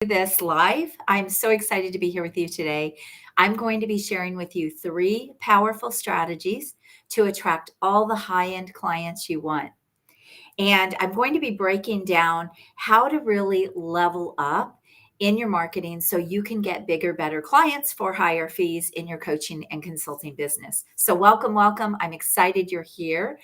This live. I'm so excited to be here with you today. I'm going to be sharing with you three powerful strategies to attract all the high end clients you want. And I'm going to be breaking down how to really level up in your marketing so you can get bigger, better clients for higher fees in your coaching and consulting business. So, welcome, welcome. I'm excited you're here.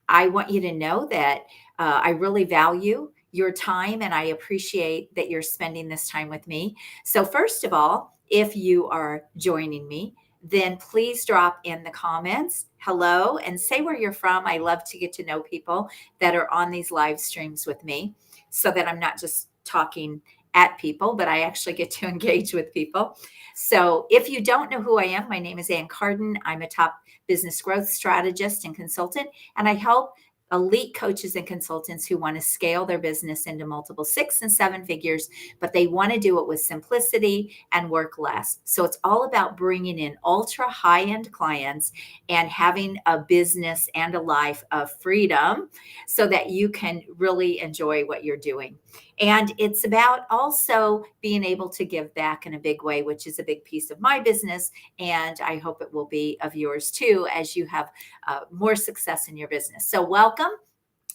I want you to know that I really value your time and I appreciate that you're spending this time with me. So, first of all, if you are joining me, then please drop in the comments hello and say where you're from. I love to get to know people that are on these live streams with me so that I'm not just talking at people, but I actually get to engage with people. So, if you don't know who I am, my name is Ann Carden. I'm a top business growth strategist and consultant, and I help elite coaches and consultants who want to scale their business into multiple 6 and 7 figures, but they want to do it with simplicity and work less. So it's all about bringing in ultra high end clients and having a business and a life of freedom so that you can really enjoy what you're doing. And it's about also being able to give back in a big way, which is a big piece of my business. And I hope it will be of yours too as you have more success in your business. So, welcome.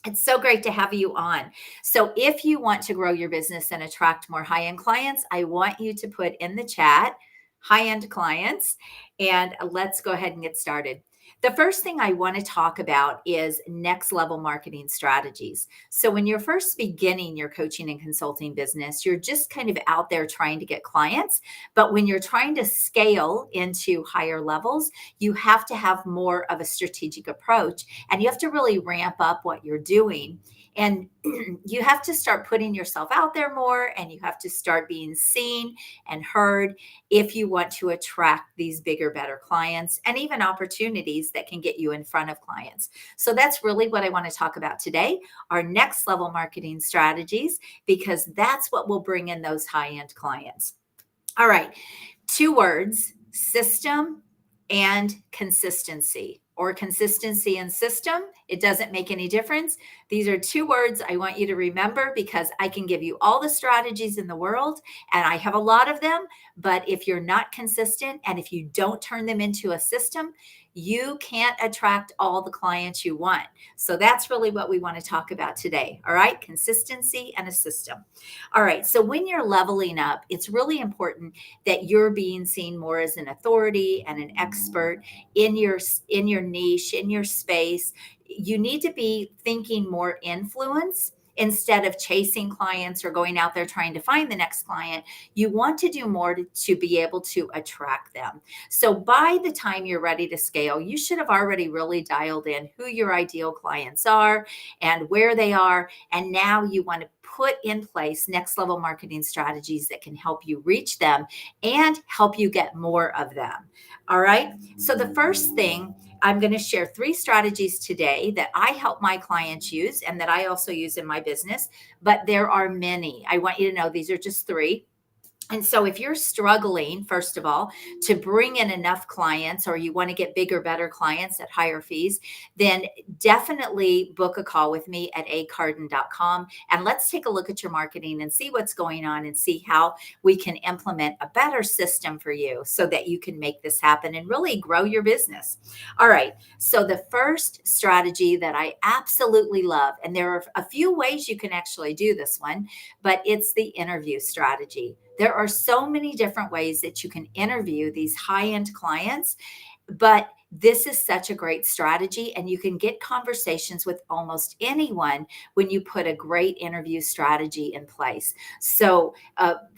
It's so great to have you on. So, if you want to grow your business and attract more high end clients, I want you to put in the chat high end clients, and let's go ahead and get started. The first thing I want to talk about is next level marketing strategies. So, when you're first beginning your coaching and consulting business, you're just kind of out there trying to get clients. But when you're trying to scale into higher levels, you have to have more of a strategic approach and you have to really ramp up what you're doing. And you have to start putting yourself out there more and you have to start being seen and heard if you want to attract these bigger, better clients and even opportunities that can get you in front of clients. So that's really what I want to talk about today, our next level marketing strategies, because that's what will bring in those high end clients. All right, 2 words: system and consistency, or consistency and system. It doesn't make any difference. These are 2 words I want you to remember because I can give you all the strategies in the world and I have a lot of them. But if you're not consistent and if you don't turn them into a system, you can't attract all the clients you want. So that's really what we want to talk about today. All right, consistency and a system. All right, so when you're leveling up, it's really important that you're being seen more as an authority and an expert in your niche, in your space. You need to be thinking more influence instead of chasing clients or going out there trying to find the next client. You want to do more to be able to attract them. So by the time you're ready to scale, you should have already really dialed in who your ideal clients are and where they are. And now you want to put in place next level marketing strategies that can help you reach them and help you get more of them. All right. So the first thing, I'm going to share 3 strategies today that I help my clients use and that I also use in my business, but there are many. I want you to know these are just 3. And so, if you're struggling, first of all, to bring in enough clients or you want to get bigger, better clients at higher fees, then definitely book a call with me at acarden.com. And let's take a look at your marketing and see what's going on and see how we can implement a better system for you so that you can make this happen and really grow your business. All right. So, the first strategy that I absolutely love, and there are a few ways you can actually do this one, but it's the interview strategy. There are so many different ways that you can interview these high-end clients, but this is such a great strategy, and you can get conversations with almost anyone when you put a great interview strategy in place. So,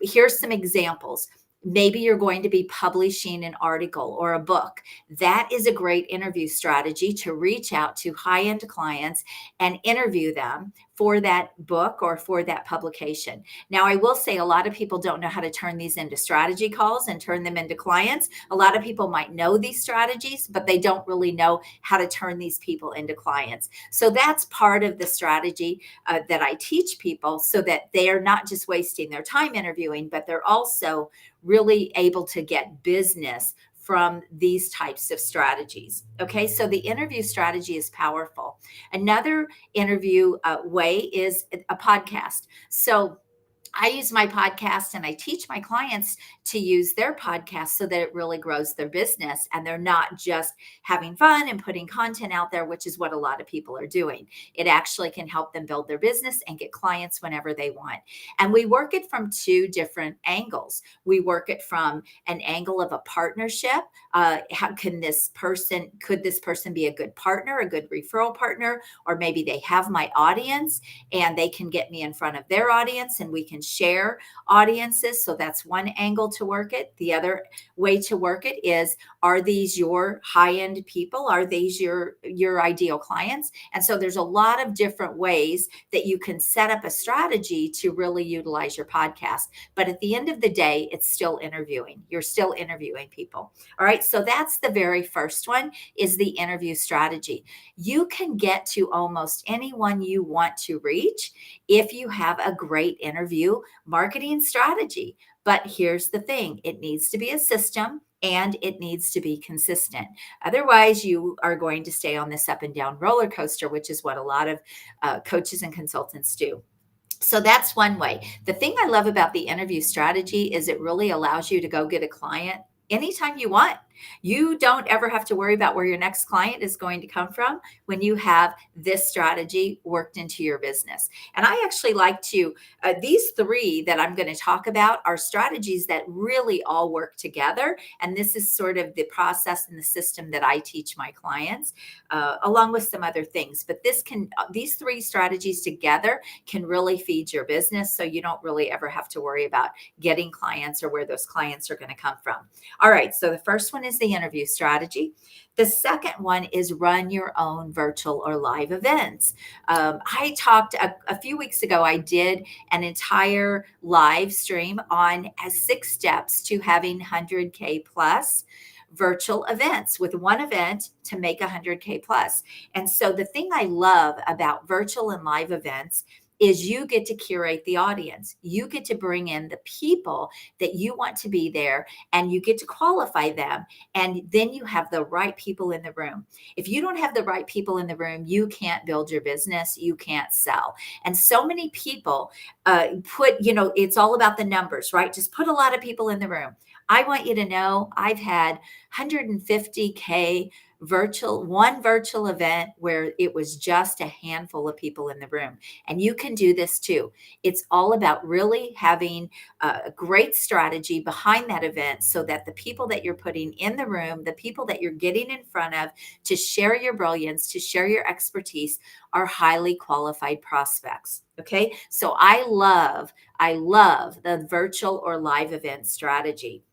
here's some examples. Maybe you're going to be publishing an article or a book. That is a great interview strategy to reach out to high end clients and interview them for that book or for that publication. Now, I will say a lot of people don't know how to turn these into strategy calls and turn them into clients. A lot of people might know these strategies, but they don't really know how to turn these people into clients. So that's part of the strategy that I teach people so that they are not just wasting their time interviewing, but they're also really able to get business from these types of strategies. Okay, so the interview strategy is powerful. Another interview way is a podcast. So I use my podcast and I teach my clients to use their podcast so that it really grows their business and they're not just having fun and putting content out there, which is what a lot of people are doing. It actually can help them build their business and get clients whenever they want. And we work it from two different angles. We work it from an angle of a partnership. How can could this person be a good partner, a good referral partner, or maybe they have my audience and they can get me in front of their audience and we can share audiences. So that's one angle to work it. The other way to work it is, are these your high-end people? Are these your ideal clients? And so there's a lot of different ways that you can set up a strategy to really utilize your podcast. But at the end of the day, it's still interviewing. You're still interviewing people. All right. So that's the very first one, is the interview strategy. You can get to almost anyone you want to reach if you have a great interview marketing strategy. But here's the thing, it needs to be a system and it needs to be consistent. Otherwise, you are going to stay on this up and down roller coaster, which is what a lot of coaches and consultants do. So that's one way. The thing I love about the interview strategy is it really allows you to go get a client anytime you want. You don't ever have to worry about where your next client is going to come from when you have this strategy worked into your business. And I actually like to, these three that I'm going to talk about are strategies that really all work together. And this is sort of the process and the system that I teach my clients, along with some other things. But these three strategies together can really feed your business. So you don't really ever have to worry about getting clients or where those clients are going to come from. All right. So the first one is the interview strategy. The second one is run your own virtual or live events. I talked a few weeks ago, I did an entire live stream on 6 steps to having 100K plus virtual events, with one event to make 100K plus. And so the thing I love about virtual and live events is you get to curate the audience. You get to bring in the people that you want to be there and you get to qualify them. And then you have the right people in the room. If you don't have the right people in the room, you can't build your business. You can't sell. And so many people it's all about the numbers, right? Just put a lot of people in the room. I want you to know I've had 150K one virtual event where it was just a handful of people in the room. And you can do this too. It's all about really having a great strategy behind that event so that the people that you're putting in the room, the people that you're getting in front of to share your brilliance, to share your expertise, are highly qualified prospects. Okay. So I love the virtual or live event strategy.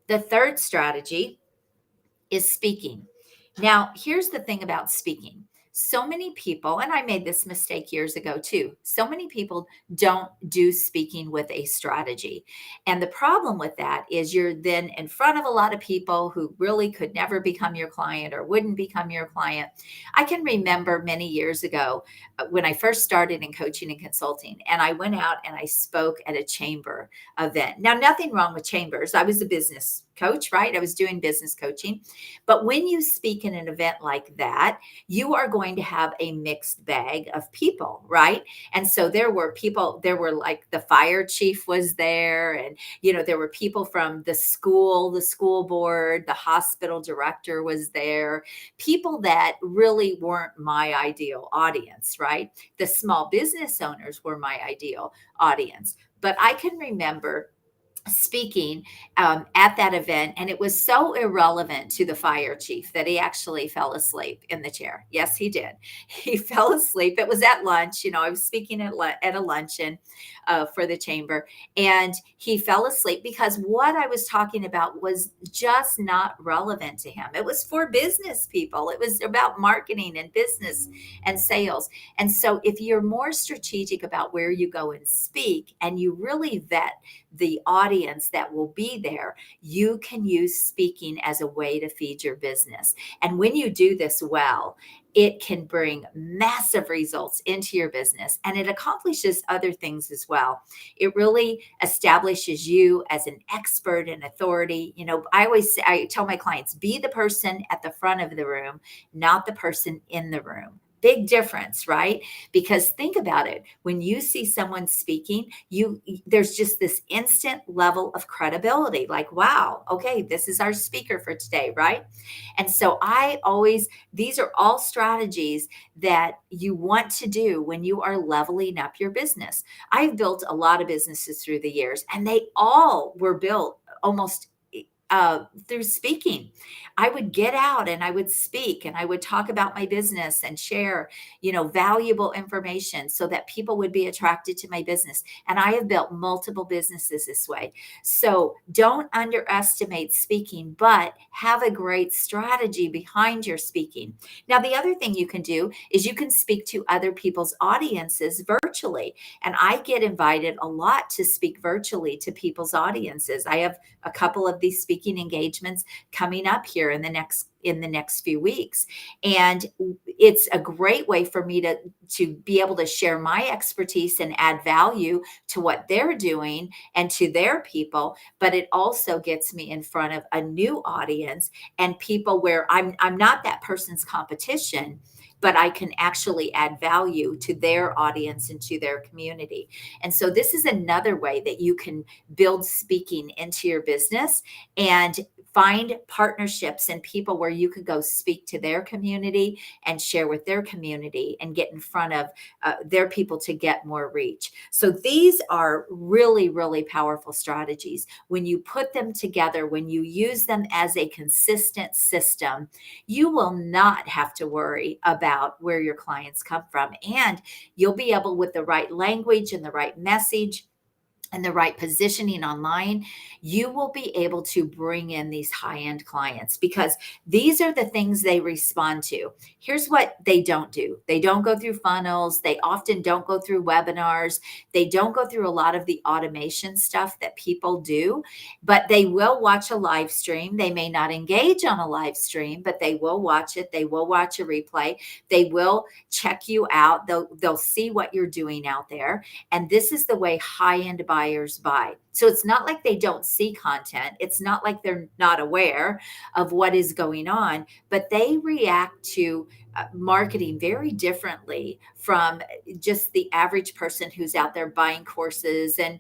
The third strategy is speaking. Now, here's the thing about speaking. So many people, and I made this mistake years ago too, so many people don't do speaking with a strategy. And the problem with that is you're then in front of a lot of people who really could never become your client or wouldn't become your client. I can remember many years ago when I first started in coaching and consulting, and I went out and I spoke at a chamber event. Now, nothing wrong with chambers. I was a business coach, right? I was doing business coaching. But when you speak in an event like that, you are going to have a mixed bag of people, right? And so there were like the fire chief was there, and there were people from the school board, the hospital director was there, people that really weren't my ideal audience, right? The small business owners were my ideal audience. But I can remember speaking at that event, and it was so irrelevant to the fire chief that he actually fell asleep in the chair. Yes, he did. He fell asleep. It was at lunch. I was speaking at a luncheon for the chamber, and he fell asleep because what I was talking about was just not relevant to him. It was for business people. It was about marketing and business and sales. And so if you're more strategic about where you go and speak, and you really vet the audience that will be there, you can use speaking as a way to feed your business. And when you do this well, it can bring massive results into your business, and it accomplishes other things as well. It really establishes you as an expert and authority. I tell my clients, be the person at the front of the room, not the person in the room. Big difference, right? Because think about it. When you see someone speaking, there's just this instant level of credibility. Like, wow, okay, this is our speaker for today, right? And so these are all strategies that you want to do when you are leveling up your business. I've built a lot of businesses through the years, and they all were built almost through speaking. I would get out and I would speak and I would talk about my business and share, valuable information so that people would be attracted to my business. And I have built multiple businesses this way. So don't underestimate speaking, but have a great strategy behind your speaking. Now, the other thing you can do is you can speak to other people's audiences virtually. And I get invited a lot to speak virtually to people's audiences. I have a couple of these speaking engagements coming up here in the next few weeks, and it's a great way for me to be able to share my expertise and add value to what they're doing and to their people. But it also gets me in front of a new audience and people where I'm not that person's competition, but I can actually add value to their audience and to their community. And so this is another way that you can build speaking into your business and find partnerships and people where you could go speak to their community and share with their community and get in front of their people to get more reach. So these are really, really powerful strategies. When you put them together, when you use them as a consistent system, you will not have to worry about where your clients come from. And you'll be able, with the right language and the right message, and the right positioning online, you will be able to bring in these high-end clients because these are the things they respond to. Here's what they don't do. They don't go through funnels. They often don't go through webinars. They don't go through a lot of the automation stuff that people do, but they will watch a live stream. They may not engage on a live stream, but they will watch it. They will watch a replay. They will check you out. They'll see what you're doing out there. And this is the way high-end buyers buy. So it's not like they don't see content. It's not like they're not aware of what is going on, but they react to marketing very differently from just the average person who's out there buying courses and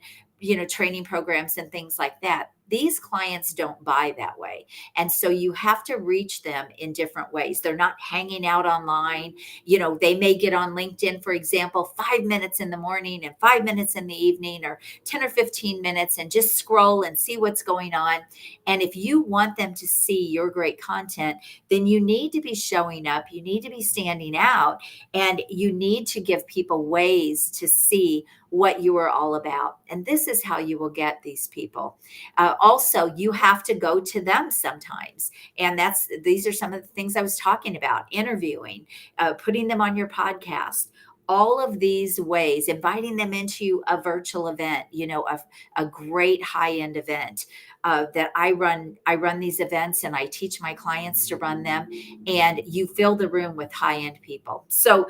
training programs and things like that. These clients don't buy that way. And so you have to reach them in different ways. They're not hanging out online. They may get on LinkedIn, for example, 5 minutes in the morning and 5 minutes in the evening, or 10 or 15 minutes, and just scroll and see what's going on. And if you want them to see your great content, then you need to be showing up. You need to be standing out, and you need to give people ways to see what you are all about. And this is how you will get these people. Also, you have to go to them sometimes. And these are some of the things I was talking about: interviewing, putting them on your podcast, all of these ways, inviting them into a virtual event, a great high-end event that I run. I run these events and I teach my clients to run them, and you fill the room with high-end people. So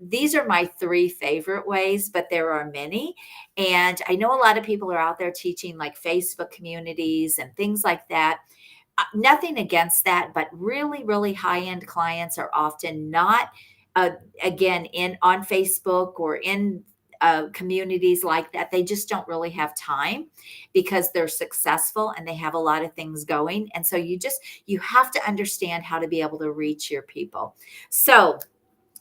these are my three favorite ways, but there are many. And I know a lot of people are out there teaching like Facebook communities and things like that. Nothing against that, but really, really high-end clients are often not, uh, again, in on Facebook or in communities like that. They just don't really have time because they're successful and they have a lot of things going. And so you have to understand how to be able to reach your people. So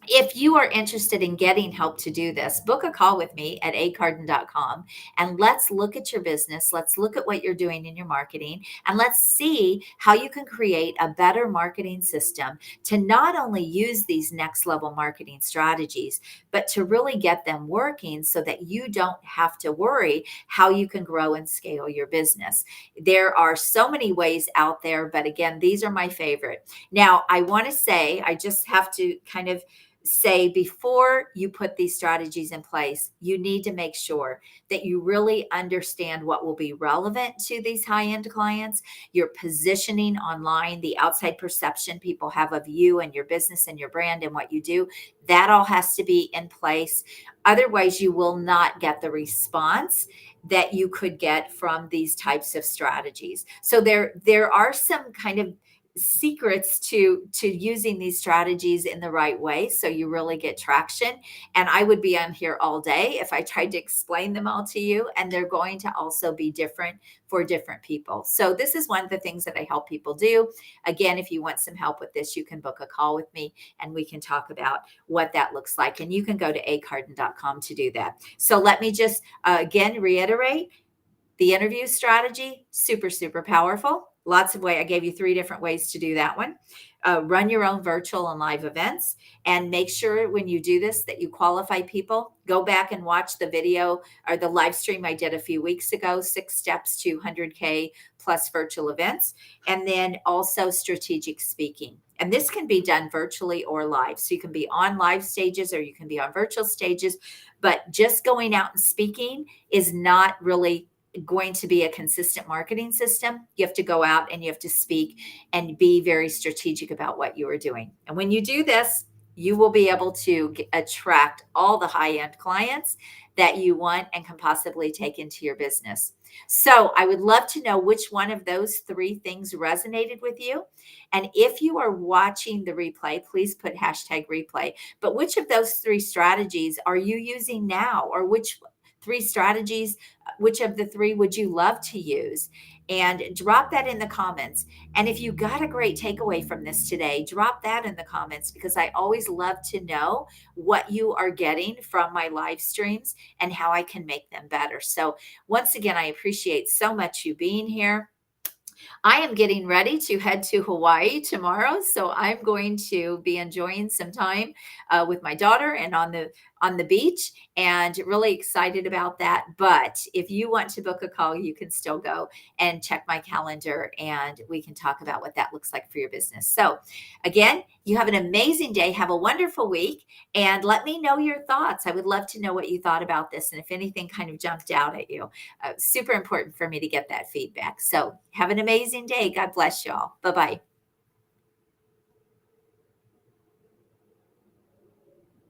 if you are interested in getting help to do this, book a call with me at acarden.com, and let's look at your business. Let's look at what you're doing in your marketing, and let's see how you can create a better marketing system to not only use these next level marketing strategies, but to really get them working so that you don't have to worry how you can grow and scale your business. There are so many ways out there, but again, these are my favorite. Now, I want to say, I just have to kind of say, before you put these strategies in place, you need to make sure that you really understand what will be relevant to these high-end clients, your positioning online, the outside perception people have of you and your business and your brand and what you do. That all has to be in place. Otherwise, you will not get the response that you could get from these types of strategies. So there are some kind of secrets to using these strategies in the right way so you really get traction. And I would be on here all day if I tried to explain them all to you, and they're going to also be different for different people. So this is one of the things that I help people do. Again, if you want some help with this, you can book a call with me and we can talk about what that looks like, and you can go to acarden.com to do that. So let me just again reiterate. The interview strategy, super, super powerful. Lots of ways. I gave you 3 different ways to do that one. Run your own virtual and live events, and make sure when you do this that you qualify people. Go back and watch the video or the live stream I did a few weeks ago, 6 steps to 100K plus virtual events, and then also strategic speaking. And this can be done virtually or live. So you can be on live stages or you can be on virtual stages, but just going out and speaking is not really going to be a consistent marketing system. You have to go out and you have to speak and be very strategic about what you are doing. And when you do this, you will be able to attract all the high-end clients that you want and can possibly take into your business. So I would love to know which one of those 3 things resonated with you. And if you are watching the replay, please put hashtag replay. But which of those 3 strategies are you using now? Or which 3 strategies, which of the 3 would you love to use? And drop that in the comments. And if you got a great takeaway from this today, drop that in the comments, because I always love to know what you are getting from my live streams and how I can make them better. So once again, I appreciate so much you being here. I am getting ready to head to Hawaii tomorrow, so I'm going to be enjoying some time with my daughter and on the beach, and really excited about that. But if you want to book a call, you can still go and check my calendar, and we can talk about what that looks like for your business. So again, you have an amazing day. Have a wonderful week, and let me know your thoughts. I would love to know what you thought about this, and if anything kind of jumped out at you. Super important for me to get that feedback. So have an amazing day. God bless y'all. Bye-bye.